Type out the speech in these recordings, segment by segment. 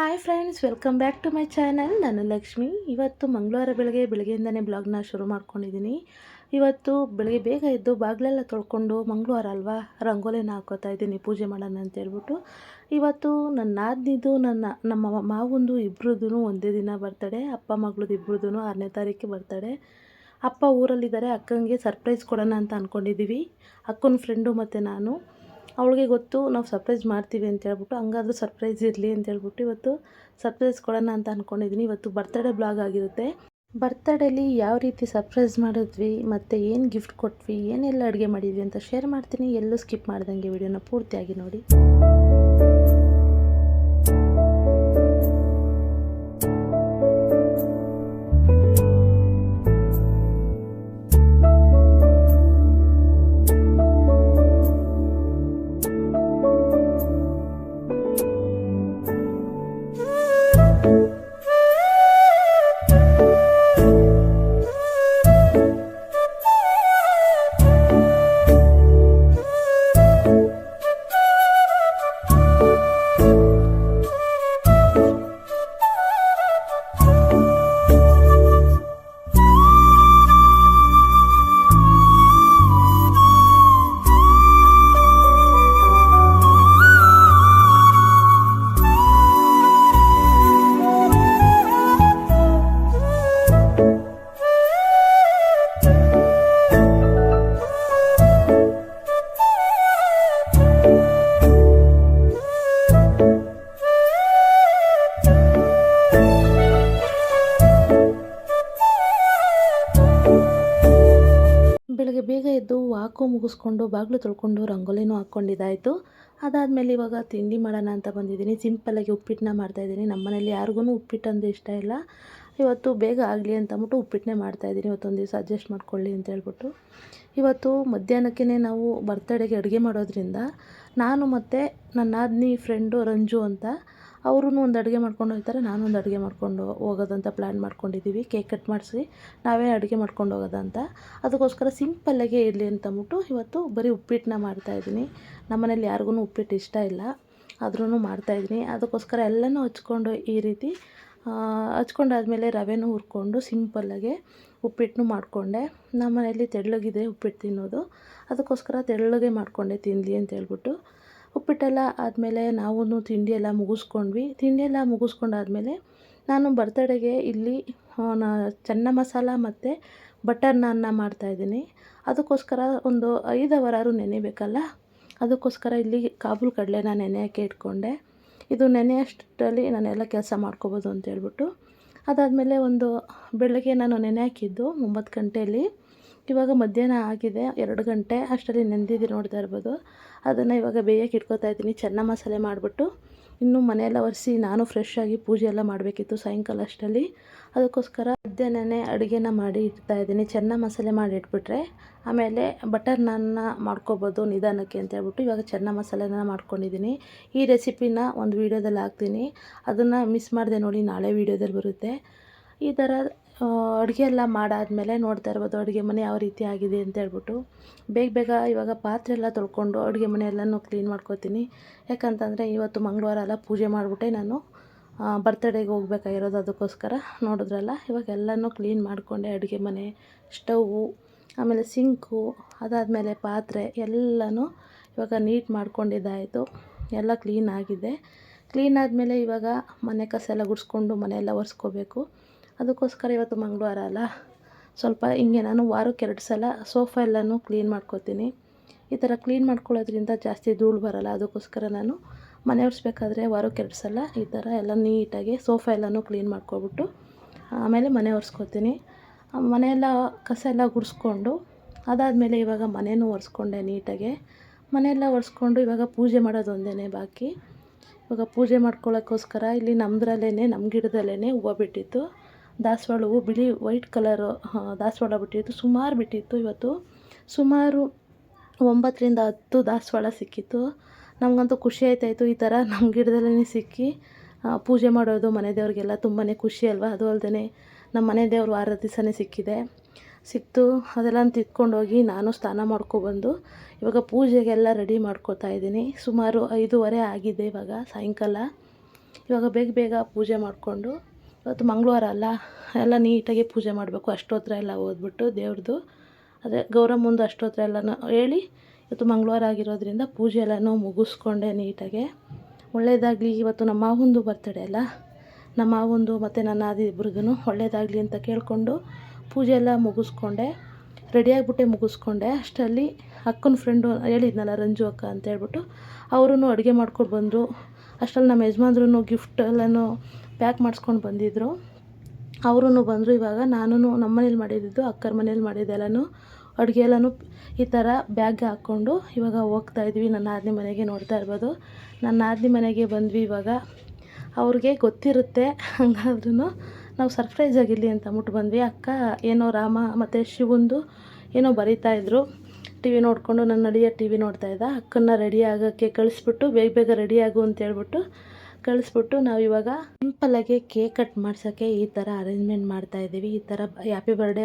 Hi friends, welcome back to my channel. ನಾನು ಲಕ್ಷ್ಮಿ. ಇವತ್ತು ಮಂಗಳವಾರ ಬೆಳಗ್ಗೆಯಿಂದನೇ ಬ್ಲಾಗ್ನ ಶುರು ಮಾಡ್ಕೊಂಡಿದ್ದೀನಿ. ಇವತ್ತು ಬೆಳಗ್ಗೆ ಬೇಗ ಎದ್ದು ಬಾಗಿಲೆಲ್ಲ ತೊಳ್ಕೊಂಡು, ಮಂಗಳವಾರ ಅಲ್ವಾ, ರಂಗೋಲಿನ ಹಾಕೋತಾ ಇದ್ದೀನಿ ಪೂಜೆ ಮಾಡೋಣ ಅಂತ ಹೇಳ್ಬಿಟ್ಟು. ಇವತ್ತು ನನ್ನ ನಾದಿನಿದು ನಮ್ಮ ಮಾವಂದು ಇಬ್ಬರದ್ದು ಒಂದೇ ದಿನ ಬರ್ತಡೆ. ಅಪ್ಪ ಮಗಳದ್ದು ಇಬ್ಬರದ್ದು 6ನೇ ತಾರೀಕು ಬರ್ತಡೆ. ಅಪ್ಪ ಊರಲ್ಲಿದ್ದಾರೆ. ಅಕ್ಕಂಗೆ ಸರ್ಪ್ರೈಸ್ ಕೊಡೋಣ ಅಂತ ಅಂದ್ಕೊಂಡಿದ್ದೀವಿ. ಅಕ್ಕನ ಫ್ರೆಂಡು ಮತ್ತು ನಾನು. ಅವಳಿಗೆ ಗೊತ್ತು ನಾವು ಸರ್ಪ್ರೈಸ್ ಮಾಡ್ತೀವಿ ಅಂತ ಹೇಳ್ಬಿಟ್ಟು, ಹಂಗಾದ್ರೂ ಸರ್ಪ್ರೈಸ್ ಇರಲಿ ಅಂತ ಹೇಳ್ಬಿಟ್ಟು ಇವತ್ತು ಸರ್ಪ್ರೈಸ್ ಕೊಡೋಣ ಅಂತ ಅಂದ್ಕೊಂಡಿದ್ದೀನಿ. ಇವತ್ತು ಬರ್ತಡೇ ಬ್ಲಾಗ್ ಆಗಿರುತ್ತೆ. ಬರ್ತಡೇಲಿ ಯಾವ ರೀತಿ ಸರ್ಪ್ರೈಸ್ ಮಾಡಿದ್ವಿ ಮತ್ತು ಏನು ಗಿಫ್ಟ್ ಕೊಟ್ವಿ, ಏನೆಲ್ಲ ಅಡುಗೆ ಮಾಡಿದ್ವಿ ಅಂತ ಶೇರ್ ಮಾಡ್ತೀನಿ. ಎಲ್ಲೂ ಸ್ಕಿಪ್ ಮಾಡ್ದಂಗೆ ವಿಡಿಯೋನ ಪೂರ್ತಿಯಾಗಿ ನೋಡಿ. ಬೆಳಗ್ಗೆ ಬೇಗ ಎದ್ದು ವಾಕು ಮುಗಿಸ್ಕೊಂಡು ಬಾಗಿಲು ತೊಳ್ಕೊಂಡು ರಂಗೋಲಿನೂ ಹಾಕ್ಕೊಂಡಿದ್ದಾಯಿತು. ಅದಾದಮೇಲೆ ಇವಾಗ ತಿಂಡಿ ಮಾಡೋಣ ಅಂತ ಬಂದಿದ್ದೀನಿ. ಸಿಂಪಲ್ಲಾಗಿ ಉಪ್ಪಿಟ್ಟನ್ನ ಮಾಡ್ತಾಯಿದ್ದೀನಿ. ನಮ್ಮ ಮನೇಲಿ ಯಾರಿಗೂ ಉಪ್ಪಿಟ್ಟು ಅಂದರೆ ಇಷ್ಟ ಇಲ್ಲ. ಇವತ್ತು ಬೇಗ ಆಗಲಿ ಅಂತ ಅಂದ್ಬಿಟ್ಟು ಉಪ್ಪಿಟ್ಟನ್ನೇ ಮಾಡ್ತಾಯಿದ್ದೀನಿ. ಇವತ್ತೊಂದು ದಿವಸ ಅಡ್ಜಸ್ಟ್ ಮಾಡ್ಕೊಳ್ಳಿ ಅಂತ ಹೇಳ್ಬಿಟ್ಟು. ಇವತ್ತು ಮಧ್ಯಾಹ್ನಕ್ಕೇ ನಾವು ಬರ್ತಡೇಗೆ ಅಡುಗೆ ಮಾಡೋದ್ರಿಂದ ನಾನು ಮತ್ತು ನನ್ನ ನಾದಿನಿ ಫ್ರೆಂಡು ರಂಜು ಅಂತ ಅವರು ಒಂದು ಅಡುಗೆ ಮಾಡ್ಕೊಂಡು ಹೋಗ್ತಾರೆ, ನಾನೊಂದು ಅಡುಗೆ ಮಾಡ್ಕೊಂಡು ಹೋಗೋದಂತ ಪ್ಲ್ಯಾನ್ ಮಾಡ್ಕೊಂಡಿದ್ದೀವಿ. ಕೇಕ್ ಕಟ್ ಮಾಡಿಸಿ ನಾವೇ ಅಡುಗೆ ಮಾಡ್ಕೊಂಡು ಹೋಗೋದಂತ. ಅದಕ್ಕೋಸ್ಕರ ಸಿಂಪಲ್ಲಾಗೇ ಇರಲಿ ಅಂತ ಅಂದ್ಬಿಟ್ಟು ಇವತ್ತು ಬರೀ ಉಪ್ಪಿಟ್ಟನ್ನ ಮಾಡ್ತಾಯಿದ್ದೀನಿ. ನಮ್ಮ ಮನೇಲಿ ಯಾರಿಗೂ ಉಪ್ಪಿಟ್ಟು ಇಷ್ಟ ಇಲ್ಲ, ಆದ್ರೂ ಮಾಡ್ತಾಯಿದ್ದೀನಿ. ಅದಕ್ಕೋಸ್ಕರ ಎಲ್ಲನೂ ಹಚ್ಕೊಂಡು ಈ ರೀತಿ ಹಚ್ಕೊಂಡಾದ್ಮೇಲೆ ರವೆನೂ ಹುರ್ಕೊಂಡು ಸಿಂಪಲ್ಲಾಗೆ ಉಪ್ಪಿಟ್ಟನ್ನು ಮಾಡಿಕೊಂಡೆ. ನಮ್ಮ ಮನೇಲಿ ತೆಳ್ಳಗಿದೆ ಉಪ್ಪಿಟ್ಟು ತಿನ್ನೋದು, ಅದಕ್ಕೋಸ್ಕರ ತೆಳ್ಳಗೆ ಮಾಡಿಕೊಂಡೆ ತಿನ್ನಲಿ ಅಂತ ಹೇಳ್ಬಿಟ್ಟು. ಉಪ್ಪಿಟ್ಟೆಲ್ಲ ಆದಮೇಲೆ ನಾವು ತಿಂಡಿ ಎಲ್ಲ ಮುಗಿಸ್ಕೊಂಡ್ವಿ. ತಿಂಡಿ ಎಲ್ಲ ಮುಗಿಸ್ಕೊಂಡಾದ್ಮೇಲೆ ನಾನು ಬರ್ತಡೇಗೆ ಇಲ್ಲಿ ಚೆನ್ನ ಮಸಾಲ ಮತ್ತು ಬಟರ್ ನಾನ್ನ ಮಾಡ್ತಾಯಿದ್ದೀನಿ. ಅದಕ್ಕೋಸ್ಕರ ಒಂದು 5 ಅವರ್ ನೆನೆಬೇಕಲ್ಲ, ಅದಕ್ಕೋಸ್ಕರ ಇಲ್ಲಿ ಕಾಬೂಲ್ ಕಡಲೆನ ನೆನೆಯೋಕ್ಕೆ ಇಟ್ಕೊಂಡೆ. ಇದು ನೆನೆಯಷ್ಟರಲ್ಲಿ ನಾನೆಲ್ಲ ಕೆಲಸ ಮಾಡ್ಕೋಬೋದು ಅಂತ ಹೇಳ್ಬಿಟ್ಟು. ಅದಾದಮೇಲೆ ಒಂದು ಬೆಳಗ್ಗೆ ನಾನು ನೆನೆ ಹಾಕಿದ್ದು 9 ಗಂಟೆಯಲ್ಲಿ. ಇವಾಗ ಮಧ್ಯಾಹ್ನ ಆಗಿದೆ 2 ಗಂಟೆ. ಅಷ್ಟರಲ್ಲಿ ನೆಂದಿದ್ದು ನೋಡ್ತಾ ಇರ್ಬೋದು. ಅದನ್ನು ಇವಾಗ ಬೇಯಕ್ಕೆ ಇಟ್ಕೊತಾ ಇದ್ದೀನಿ. ಚೆನ್ನ ಮಸಾಲೆ ಮಾಡಿಬಿಟ್ಟು ಇನ್ನೂ ಮನೆಯೆಲ್ಲ ಒರೆಸಿ ನಾನು ಫ್ರೆಶ್ ಆಗಿ ಪೂಜೆ ಎಲ್ಲ ಮಾಡಬೇಕಿತ್ತು ಸಾಯಂಕಾಲ ಅಷ್ಟರಲ್ಲಿ. ಅದಕ್ಕೋಸ್ಕರ ಮಧ್ಯಾಹ್ನನೇ ಅಡುಗೆನ ಮಾಡಿ ಇಡ್ತಾಯಿದ್ದೀನಿ. ಚೆನ್ನ ಮಸಾಲೆ ಮಾಡಿ ಇಟ್ಬಿಟ್ರೆ ಆಮೇಲೆ ಬಟರ್ ನಾನ್ನ ಮಾಡ್ಕೊಬೋದು ನಿಧಾನಕ್ಕೆ ಅಂತ ಹೇಳ್ಬಿಟ್ಟು ಇವಾಗ ಚೆನ್ನ ಮಸಾಲೆನ ಮಾಡ್ಕೊಂಡಿದ್ದೀನಿ. ಈ ರೆಸಿಪಿನ ಒಂದು ವೀಡಿಯೋದಲ್ಲಿ ಹಾಕ್ತೀನಿ, ಅದನ್ನು ಮಿಸ್ ಮಾಡಿದೆ ನೋಡಿ, ನಾಳೆ ವೀಡಿಯೋದಲ್ಲಿ ಬರುತ್ತೆ. ಈ ಥರ ಅಡುಗೆ ಎಲ್ಲ ಮಾಡಾದಮೇಲೆ ನೋಡ್ತಾ ಇರ್ಬೋದು ಅಡುಗೆ ಮನೆ ಯಾವ ರೀತಿ ಆಗಿದೆ ಅಂತ ಹೇಳ್ಬಿಟ್ಟು. ಬೇಗ ಇವಾಗ ಪಾತ್ರೆ ಎಲ್ಲ ತೊಳ್ಕೊಂಡು ಅಡುಗೆ ಮನೆ ಎಲ್ಲನೂ ಕ್ಲೀನ್ ಮಾಡ್ಕೋತೀನಿ. ಯಾಕಂತಂದರೆ ಇವತ್ತು ಮಂಗಳವಾರ ಎಲ್ಲ ಪೂಜೆ ಮಾಡಿಬಿಟ್ಟೆ ನಾನು ಬರ್ತಡೇಗೆ ಹೋಗ್ಬೇಕಾಗಿರೋದು. ಅದಕ್ಕೋಸ್ಕರ ನೋಡಿದ್ರಲ್ಲ, ಇವಾಗ ಎಲ್ಲನೂ ಕ್ಲೀನ್ ಮಾಡಿಕೊಂಡೆ. ಅಡುಗೆ ಮನೆ, ಸ್ಟವ್ವು, ಆಮೇಲೆ ಸಿಂಕು, ಅದಾದಮೇಲೆ ಪಾತ್ರೆ ಎಲ್ಲನೂ ಇವಾಗ ನೀಟ್ ಮಾಡ್ಕೊಂಡಿದ್ದಾಯಿತು. ಎಲ್ಲ ಕ್ಲೀನ್ ಆಗಿದೆ. ಕ್ಲೀನ್ ಆದಮೇಲೆ ಇವಾಗ ಮನೆ ಕಸ ಎಲ್ಲ ಗುಡಿಸ್ಕೊಂಡು ಮನೆಯೆಲ್ಲ ಒರೆಸ್ಕೋಬೇಕು. ಅದಕ್ಕೋಸ್ಕರ ಇವತ್ತು ಮಂಗಳವಾರ ಅಲ್ಲ, ಸ್ವಲ್ಪ ಹಿಂಗೆ ನಾನು ವಾರಕ್ಕೆ 2 ಸಲ ಸೋಫಾ ಎಲ್ಲನೂ ಕ್ಲೀನ್ ಮಾಡ್ಕೋತೀನಿ. ಈ ಥರ ಕ್ಲೀನ್ ಮಾಡ್ಕೊಳ್ಳೋದ್ರಿಂದ ಜಾಸ್ತಿ ಧೂಳು ಬರೋಲ್ಲ. ಅದಕ್ಕೋಸ್ಕರ ನಾನು ಮನೆ ಒರೆಸ್ಬೇಕಾದ್ರೆ ವಾರಕ್ಕೆ 2 ಸಲ ಈ ಥರ ಎಲ್ಲ ನೀಟಾಗಿ ಸೋಫಾ ಎಲ್ಲನೂ ಕ್ಲೀನ್ ಮಾಡ್ಕೊಬಿಟ್ಟು ಆಮೇಲೆ ಮನೆ ಒರೆಸ್ಕೋತೀನಿ. ಮನೆಯೆಲ್ಲ ಕಸ ಎಲ್ಲ ಗುಡಿಸ್ಕೊಂಡು ಅದಾದಮೇಲೆ ಇವಾಗ ಮನೆಯೂ ಒರೆಸ್ಕೊಂಡೆ ನೀಟಾಗೆ. ಮನೆಯೆಲ್ಲ ಒರೆಸ್ಕೊಂಡು ಇವಾಗ ಪೂಜೆ ಮಾಡೋದು ಒಂದೇ ಬಾಕಿ. ಇವಾಗ ಪೂಜೆ ಮಾಡ್ಕೊಳ್ಳೋಕ್ಕೋಸ್ಕರ ಇಲ್ಲಿ ನಮ್ಮದ್ರಲ್ಲೇ ನಮ್ಮ ಗಿಡದಲ್ಲೇ ಹೂವು ಬಿಟ್ಟಿತ್ತು. ದಾಸವಾಳ ಹೂವು, ಬಿಳಿ ವೈಟ್ ಕಲರು ದಾಸವಾಳ ಬಿಟ್ಟಿತ್ತು. ಸುಮಾರು ಬಿಟ್ಟಿತ್ತು. ಇವತ್ತು ಸುಮಾರು 9ರಿಂದ 10 ದಾಸವಾಳ ಸಿಕ್ಕಿತ್ತು. ನಮಗಂತೂ ಖುಷಿ ಆಯ್ತಾಯಿತು. ಈ ಥರ ನಮ್ಮ ಗಿಡದಲ್ಲೇ ಸಿಕ್ಕಿ ಪೂಜೆ ಮಾಡೋದು ಮನೆ ದೇವ್ರಿಗೆಲ್ಲ ತುಂಬಾ ಖುಷಿ ಅಲ್ವಾ. ಅದು ಅಲ್ಲದೆ ನಮ್ಮ ಮನೆ ದೇವರು 6 ದಿವಸನೇ ಸಿಕ್ತು. ಅದೆಲ್ಲ ತಿತ್ಕೊಂಡೋಗಿ ನಾನು ಸ್ನಾನ ಮಾಡ್ಕೊಬಂದು ಇವಾಗ ಪೂಜೆಗೆಲ್ಲ ರೆಡಿ ಮಾಡ್ಕೋತಾ ಇದ್ದೀನಿ. ಸುಮಾರು 5:30 ಆಗಿದೆ ಇವಾಗ ಸಾಯಂಕಾಲ. ಇವಾಗ ಬೇಗ ಬೇಗ ಪೂಜೆ ಮಾಡಿಕೊಂಡು, ಇವತ್ತು ಮಂಗಳವಾರ ಅಲ್ಲ, ಎಲ್ಲ ನೀಟಾಗಿ ಪೂಜೆ ಮಾಡಬೇಕು. ಅಷ್ಟೋತ್ರ ಎಲ್ಲ ಓದ್ಬಿಟ್ಟು ದೇವ್ರದ್ದು ಅದೇ ಗೌರಮ್ಮಂದು ಅಷ್ಟೋತ್ರ ಎಲ್ಲನೂ ಹೇಳಿ, ಇವತ್ತು ಮಂಗಳವಾರ ಆಗಿರೋದ್ರಿಂದ ಪೂಜೆ ಎಲ್ಲನೂ ಮುಗಿಸ್ಕೊಂಡೆ ನೀಟಾಗೆ. ಒಳ್ಳೆಯದಾಗಲಿ, ಇವತ್ತು ನಮ್ಮ ಮಾವಂದು ಬರ್ತಡೇ ಅಲ್ಲ, ನಮ್ಮ ಮಾವಂದು ಮತ್ತು ನನ್ನ ಆದಿ ಇಬ್ರದ್ದು ಒಳ್ಳೆಯದಾಗಲಿ ಅಂತ ಕೇಳಿಕೊಂಡು ಪೂಜೆ ಎಲ್ಲ ಮುಗಿಸ್ಕೊಂಡೆ, ರೆಡಿಯಾಗಿಬಿಟ್ಟೆ ಮುಗಿಸ್ಕೊಂಡೆ. ಅಷ್ಟರಲ್ಲಿ ಅಕ್ಕನ ಫ್ರೆಂಡು ಹೇಳಿದ್ನಲ್ಲ ರಂಜು ಅಕ್ಕ ಅಂತ ಹೇಳ್ಬಿಟ್ಟು, ಅವರೂ ಅಡುಗೆ ಮಾಡ್ಕೊಂಡು ಬಂದರು. ಅಷ್ಟರಲ್ಲಿ ನಮ್ಮ ಯಜಮಾನ್ರೂ ಗಿಫ್ಟ್ ಎಲ್ಲನೂ ಪ್ಯಾಕ್ ಮಾಡಿಸ್ಕೊಂಡು ಬಂದಿದ್ದರು. ಅವರೂ ಬಂದರು. ಇವಾಗ ನಾನು ನಮ್ಮ ಮನೇಲಿ ಮಾಡಿದ್ದು, ಅಕ್ಕರ ಮನೇಲಿ ಮಾಡಿದ್ದೆಲ್ಲನೂ ಅಡುಗೆ ಎಲ್ಲನೂ ಈ ಥರ ಬ್ಯಾಗ್ಗೆ ಹಾಕ್ಕೊಂಡು ಇವಾಗ ಹೋಗ್ತಾಯಿದ್ವಿ ನನ್ನ ನಾದಿನಿ ಮನೆಗೆ. ನೋಡ್ತಾ ಇರ್ಬೋದು, ನನ್ನ ನಾದಿನಿ ಮನೆಗೆ ಬಂದ್ವಿ. ಇವಾಗ ಅವ್ರಿಗೆ ಗೊತ್ತಿರುತ್ತೆ, ಹಂಗಾದ್ರೂ ನಾವು ಸರ್ಪ್ರೈಸ್ ಆಗಿರಲಿ ಅಂತ ಅಂದ್ಬಿಟ್ಟು ಬಂದ್ವಿ. ಅಕ್ಕ ಏನೋ ರಾಮ ಮತ್ತು ಶಿವಂದು ಏನೋ ಬರೀತಾಯಿದ್ರು. ಟಿ ವಿ ನೋಡಿಕೊಂಡು ನನ್ನ ಅಳಿಯ ಟಿ ವಿ ನೋಡ್ತಾಯಿದ್ದ. ಅಕ್ಕನ್ನ ರೆಡಿ ಆಗೋಕ್ಕೆ ಕಳಿಸ್ಬಿಟ್ಟು, ಬೇಗ ಬೇಗ ರೆಡಿ ಆಗು ಅಂತೇಳ್ಬಿಟ್ಟು ಕಳಿಸ್ಬಿಟ್ಟು ನಾವು ಇವಾಗ ಸಿಂಪಲ್ಲಾಗಿ ಕೇಕ್ ಕಟ್ ಮಾಡ್ಸೋಕ್ಕೆ ಈ ಥರ ಅರೇಂಜ್ಮೆಂಟ್ ಮಾಡ್ತಾಯಿದ್ದೀವಿ. ಈ ಥರ ಹ್ಯಾಪಿ ಬರ್ಡೇ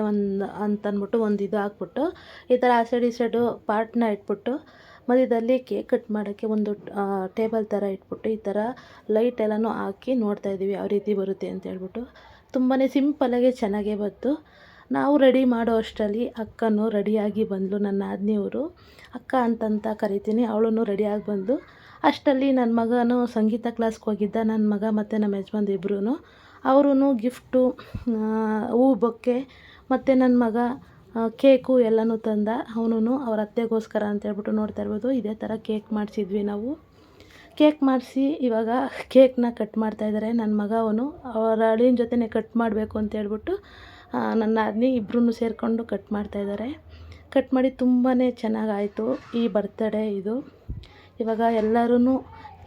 ಅಂತಂದ್ಬಿಟ್ಟು ಒಂದು ಇದು ಹಾಕ್ಬಿಟ್ಟು, ಈ ಥರ ಆ ಸೈಡ್ ಈ ಸೈಡು ಪಾರ್ಟ್ನ ಇಟ್ಬಿಟ್ಟು, ಮಧ್ಯದಲ್ಲಿ ಕೇಕ್ ಕಟ್ ಮಾಡೋಕ್ಕೆ ಒಂದು ಟೇಬಲ್ ಥರ ಇಟ್ಬಿಟ್ಟು, ಈ ಥರ ಲೈಟ್ ಎಲ್ಲನೂ ಹಾಕಿ ನೋಡ್ತಾಯಿದ್ದೀವಿ ಯಾವ ರೀತಿ ಬರುತ್ತೆ ಅಂತ ಹೇಳ್ಬಿಟ್ಟು. ತುಂಬಾ ಸಿಂಪಲ್ಲಾಗಿ ಚೆನ್ನಾಗೇ ಬಂತು. ನಾವು ರೆಡಿ ಮಾಡೋ ಅಷ್ಟರಲ್ಲಿ ಅಕ್ಕನೂ ರೆಡಿಯಾಗಿ ಬಂದಳು. ನನ್ನ ನಾದಿನಿಯವರು ಅಕ್ಕ ಅಂತಂತ ಕರಿತೀನಿ, ಅವಳೂ ರೆಡಿಯಾಗಿ ಬಂದು ಅಷ್ಟರಲ್ಲಿ ನನ್ನ ಮಗನೂ ಸಂಗೀತ ಕ್ಲಾಸ್ಗೆ ಹೋಗಿದ್ದ, ನನ್ನ ಮಗ ಮತ್ತು ನಮ್ಮ ಯಜಮಾನ್ರು ಇಬ್ಬರೂ. ಅವರೂ ಗಿಫ್ಟು, ಹೂವು ಬೊಕ್ಕೆ ಮತ್ತು ನನ್ನ ಮಗ ಕೇಕು ಎಲ್ಲನೂ ತಂದ. ಅವನು ಅವ್ರ ಅತ್ತೆಗೋಸ್ಕರ ಅಂತೇಳ್ಬಿಟ್ಟು ನೋಡ್ತಾ ಇರ್ಬೋದು. ಇದೇ ಥರ ಕೇಕ್ ಮಾಡಿಸಿದ್ವಿ ನಾವು. ಕೇಕ್ ಮಾಡಿಸಿ ಇವಾಗ ಕೇಕ್ನ ಕಟ್ ಮಾಡ್ತಾಯಿದ್ದಾರೆ ನನ್ನ ಮಗ. ಅವರ ಅಳಿಯನ ಜೊತೆನೇ ಕಟ್ ಮಾಡಬೇಕು ಅಂತೇಳ್ಬಿಟ್ಟು ನನ್ನ ನಾದಿನಿ ಇಬ್ಬರೂ ಸೇರಿಕೊಂಡು ಕಟ್ ಮಾಡ್ತಾಯಿದ್ದಾರೆ. ಕಟ್ ಮಾಡಿ ತುಂಬಾ ಚೆನ್ನಾಗಾಯಿತು ಈ ಬರ್ತಡೇ ಇದು. ಇವಾಗ ಎಲ್ಲರೂ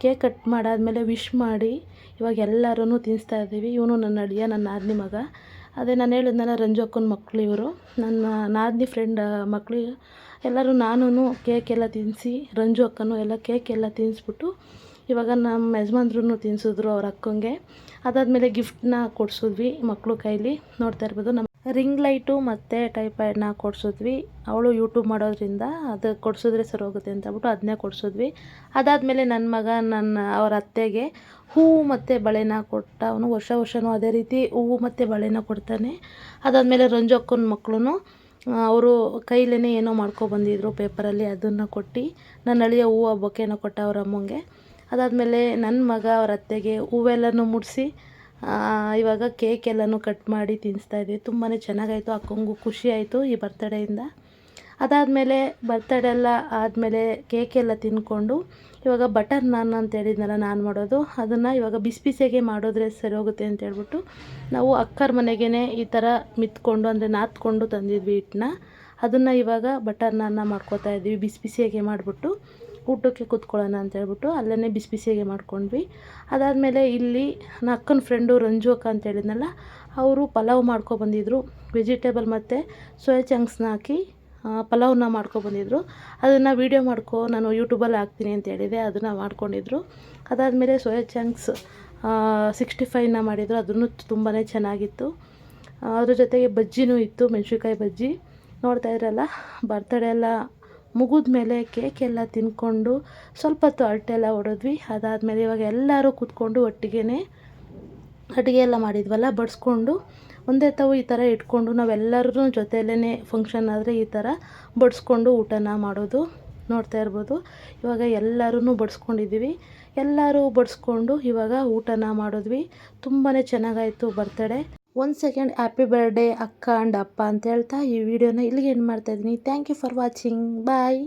ಕೇಕ್ ಕಟ್ ಮಾಡಾದಮೇಲೆ ವಿಶ್ ಮಾಡಿ ಇವಾಗ ಎಲ್ಲರೂ ತಿನ್ನಿಸ್ತಾಯಿದ್ದೀವಿ. ಇವನು ನನ್ನ ಅಳಿಯ, ನನ್ನ ನಾದಿನಿ ಮಗ. ಅದೇ ನಾನು ಹೇಳಿದ್ನಲ್ಲ ರಂಜು ಅಕ್ಕನ ಮಕ್ಕಳು ಇವರು, ನನ್ನ ನಾದಿನಿ ಫ್ರೆಂಡ್ ಮಕ್ಕಳು ಎಲ್ಲರೂ. ನಾನು ಕೇಕ್ ಎಲ್ಲ ತಿನ್ನಿಸಿ, ರಂಜು ಅಕ್ಕನೂ ಎಲ್ಲ ಕೇಕ್ ಎಲ್ಲ ತಿನ್ನಿಸ್ಬಿಟ್ಟು ಇವಾಗ ನಮ್ಮ ಯಜಮಾನ್ರೂ ತಿನ್ನಿಸಿದ್ರು ಅವ್ರ ಅಕ್ಕಂಗೆ. ಅದಾದಮೇಲೆ ಗಿಫ್ಟನ್ನ ಕೊಡಿಸಿದ್ವಿ ಮಕ್ಕಳು ಕೈಲಿ. ನೋಡ್ತಾ ಇರ್ಬೋದು, ನಮ್ಮ ರಿಂಗ್ ಲೈಟು ಮತ್ತು ಟೈಪಾಯ್ಡನ್ನ ಕೊಡಿಸಿದ್ವಿ. ಅವಳು ಯೂಟ್ಯೂಬ್ ಮಾಡೋದ್ರಿಂದ ಅದು ಕೊಡಿಸಿದ್ರೆ ಸರಿ ಹೋಗುತ್ತೆ ಅಂತ ಹೇಳ್ಬಿಟ್ಟು ಅದನ್ನೇ ಕೊಡಿಸಿದ್ವಿ. ಅದಾದಮೇಲೆ ನನ್ನ ಮಗ ಅವ್ರ ಅತ್ತೆಗೆ ಹೂವು ಮತ್ತು ಬಳೆನ ಕೊಟ್ಟ. ಅವನು ವರ್ಷವೂ ಅದೇ ರೀತಿ ಹೂವು ಮತ್ತು ಬಳೆನ ಕೊಡ್ತಾನೆ. ಅದಾದಮೇಲೆ ರಂಜು ಅಕ್ಕನ ಮಕ್ಕಳು ಅವರು ಕೈಲೇ ಏನೋ ಮಾಡ್ಕೊಬಂದಿದ್ರು ಪೇಪರಲ್ಲಿ, ಅದನ್ನು ಕೊಟ್ಟು ನನ್ನ ಅಳಿಯ ಹೂವು ಬೊಕ್ಕೆನ ಕೊಟ್ಟ ಅವ್ರ ಅಮ್ಮಂಗೆ. ಅದಾದಮೇಲೆ ನನ್ನ ಮಗ ಅವ್ರ ಅತ್ತೆಗೆ ಹೂವೆಲ್ಲನೂ ಮುಡಿಸಿ ಇವಾಗ ಕೇಕ್ ಎಲ್ಲನೂ ಕಟ್ ಮಾಡಿ ತಿನ್ನಿಸ್ತಾಯಿದ್ವಿ. ತುಂಬಾ ಚೆನ್ನಾಗಾಯಿತು. ಅಕ್ಕಂಗೂ ಖುಷಿ ಆಯಿತು ಈ ಬರ್ತಡೇಯಿಂದ. ಅದಾದಮೇಲೆ ಬರ್ತಡೇ ಎಲ್ಲ ಆದಮೇಲೆ ಕೇಕೆಲ್ಲ ತಿಂದ್ಕೊಂಡು ಇವಾಗ ಬಟರ್ ನಾನ್ ಅಂತ ಹೇಳಿದ್ನಲ್ಲ ನಾನು ಮಾಡೋದು, ಅದನ್ನು ಇವಾಗ ಬಿಸಿ ಬಿಸಿಯಾಗೆ ಮಾಡಿದ್ರೆ ಸರಿ ಹೋಗುತ್ತೆ ಅಂತ ಹೇಳ್ಬಿಟ್ಟು ನಾವು ಅಕ್ಕರ ಮನೆಗೇ ಈ ಥರ ಮಿತ್ಕೊಂಡು, ಅಂದರೆ ನಾದ್ಕೊಂಡು ತಂದಿದ್ವಿ ಹಿಟ್ಟನ್ನ. ಅದನ್ನು ಇವಾಗ ಬಟರ್ ನಾನ್ನ ಮಾಡ್ಕೋತಾ ಇದ್ವಿ. ಬಿಸಿ ಬಿಸಿಯಾಗೆ ಮಾಡಿಬಿಟ್ಟು ಊಟಕ್ಕೆ ಕೂತ್ಕೊಳ್ಳೋಣ ಅಂತೇಳ್ಬಿಟ್ಟು ಅಲ್ಲೇ ಬಿಸಿ ಬಿಸಿಯಾಗೆ ಮಾಡ್ಕೊಂಡ್ವಿ. ಅದಾದಮೇಲೆ ಇಲ್ಲಿ ನನ್ನ ಅಕ್ಕನ ಫ್ರೆಂಡು ರಂಜು ಅಕ್ಕ ಅಂತ ಹೇಳಿದ್ನಲ್ಲ, ಅವರು ಪಲಾವ್ ಮಾಡ್ಕೊಬಂದಿದ್ರು. ವೆಜಿಟೇಬಲ್ ಮತ್ತು ಸೋಯಾ ಚಂಕ್ಸ್ನ ಹಾಕಿ ಪಲಾವ್ನ ಮಾಡ್ಕೊಬಂದಿದ್ರು. ಅದನ್ನು ವೀಡಿಯೋ ನಾನು ಯೂಟ್ಯೂಬಲ್ಲಿ ಹಾಕ್ತೀನಿ ಅಂತ ಹೇಳಿದೆ, ಅದನ್ನು ಮಾಡ್ಕೊಂಡಿದ್ರು. ಅದಾದಮೇಲೆ ಸೋಯಾ ಚಂಕ್ಸ್ 65ನ ಮಾಡಿದರು. ಅದನ್ನು ತುಂಬಾ ಚೆನ್ನಾಗಿತ್ತು. ಅದ್ರ ಜೊತೆಗೆ ಬಜ್ಜಿನೂ ಇತ್ತು, ಮೆಣಸಿನ್ಕಾಯಿ ಬಜ್ಜಿ. ನೋಡ್ತಾ ಇದ್ರಲ್ಲ, ಬರ್ತಡೇ ಎಲ್ಲ ಮುಗಿದ್ಮೇಲೆ ಕೇಕ್ ಎಲ್ಲ ತಿಂದ್ಕೊಂಡು ಸ್ವಲ್ಪ ಹೊತ್ತು ಅರಟೆಲ್ಲ ಹೊಡೆದ್ವಿ. ಅದಾದಮೇಲೆ ಇವಾಗ ಎಲ್ಲರೂ ಕೂತ್ಕೊಂಡು ಒಟ್ಟಿಗೆ ಅಡುಗೆ ಎಲ್ಲ ಮಾಡಿದ್ವಲ್ಲ, ಬಡಿಸ್ಕೊಂಡು ಒಂದೇ ತಾವು ಈ ಥರ ಇಟ್ಕೊಂಡು ನಾವೆಲ್ಲರೂ ಜೊತೆಯಲ್ಲೇ ಫಂಕ್ಷನ್ ಆದರೆ ಈ ಥರ ಬಡಿಸ್ಕೊಂಡು ಊಟನ ಮಾಡೋದು. ನೋಡ್ತಾ ಇರ್ಬೋದು, ಇವಾಗ ಎಲ್ಲರೂ ಬಡಿಸ್ಕೊಂಡಿದ್ದೀವಿ. ಎಲ್ಲರೂ ಬಡಿಸ್ಕೊಂಡು ಇವಾಗ ಊಟನ ಮಾಡಿದ್ವಿ. ತುಂಬಾ ಚೆನ್ನಾಗಾಯಿತು ಬರ್ತಡೇ. 1 ಸೆಕೆಂಡ್ ಹ್ಯಾಪಿ ಬರ್ಡೇ ಅಕ್ಕ ಆ್ಯಂಡ್ ಅಪ್ಪ ಅಂತ ಹೇಳ್ತಾ ಈ ವಿಡಿಯೋನ ಇಲ್ಲಿಗೆ ಎಂಡ್ ಮಾಡ್ತಾಯಿದ್ದೀನಿ. Thank you for watching. Bye.